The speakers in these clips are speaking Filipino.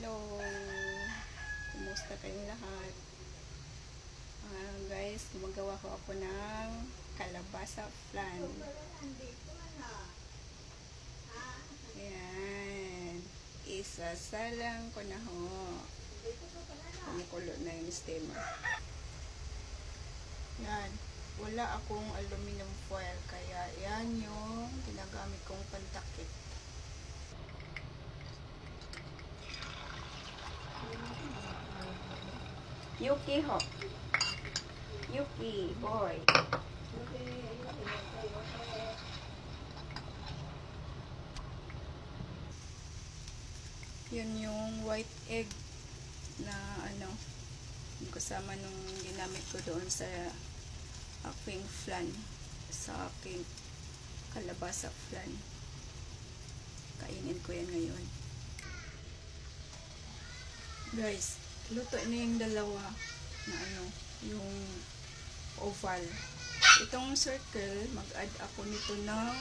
Hello! Kumusta kayong lahat? Guys, gumagawa ko ako ng kalabasa flan. Ayan. Isasalang ko na ho. Kumukulo na yung steamer. Yan. Wala akong aluminum foil, kaya yan yung ginagamit kong pantakip. Yuki ho. Yuki, boy. Yun yung white egg na kasama nung ginamit ko doon sa aking flan, sa aking kalabasa flan. Kainin ko yan ngayon. Guys, luto na yung dalawa na yung oval. Itong circle, mag-add ako nito ng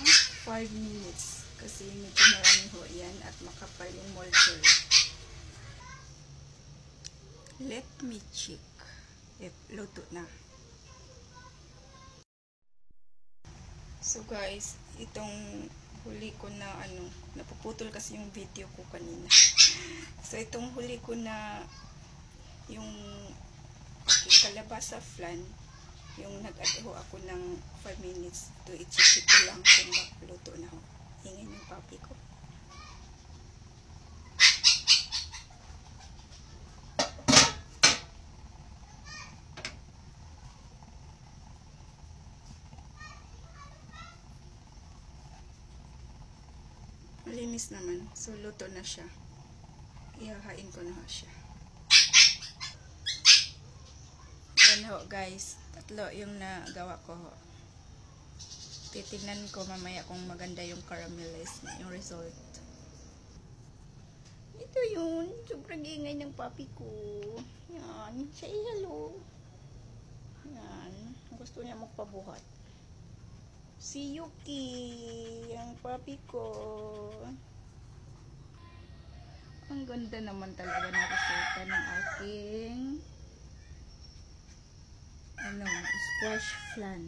5 minutes kasi medyo marami ho yan at makapal yung molder. Let me check if luto na. So guys, itong huli ko na napuputol kasi yung video ko kanina. So itong huli ko na yung aking kalabasa flan, yung nag-add ako ng 5 minutes to i-check ko lang kung luto na ho. Hingin yung papi ko. Malinis naman. So, luto na siya. Ihahain ko na siya. Yan ho, guys. Tatlo yung nagawa ko ho. Titignan ko mamaya kung maganda yung caramelize na yung result. Ito yun. Sobrang ingay ng papi ko. Yan. Say hello. Yan. Gusto niya magpabuhat. Si Yuki, ang papi ko. Ang ganda naman talaga na resulta ng aking squash flan.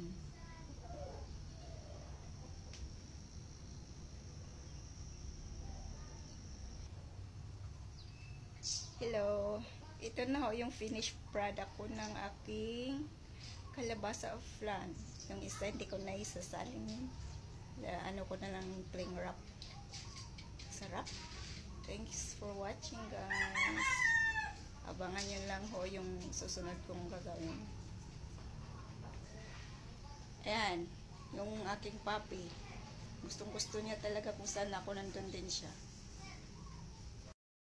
Hello. Ito na ho yung finished product ko ng aking kalabasa flan. Yung isa hindi ko na isasalin. Ko na lang plain wrap. Sarap. Thanks for watching, guys. Abangan nyo lang ho yung susunod kong gagawin. Ayan. Yung aking papi. Gustong gusto niya talaga kung saan ako nandun din siya.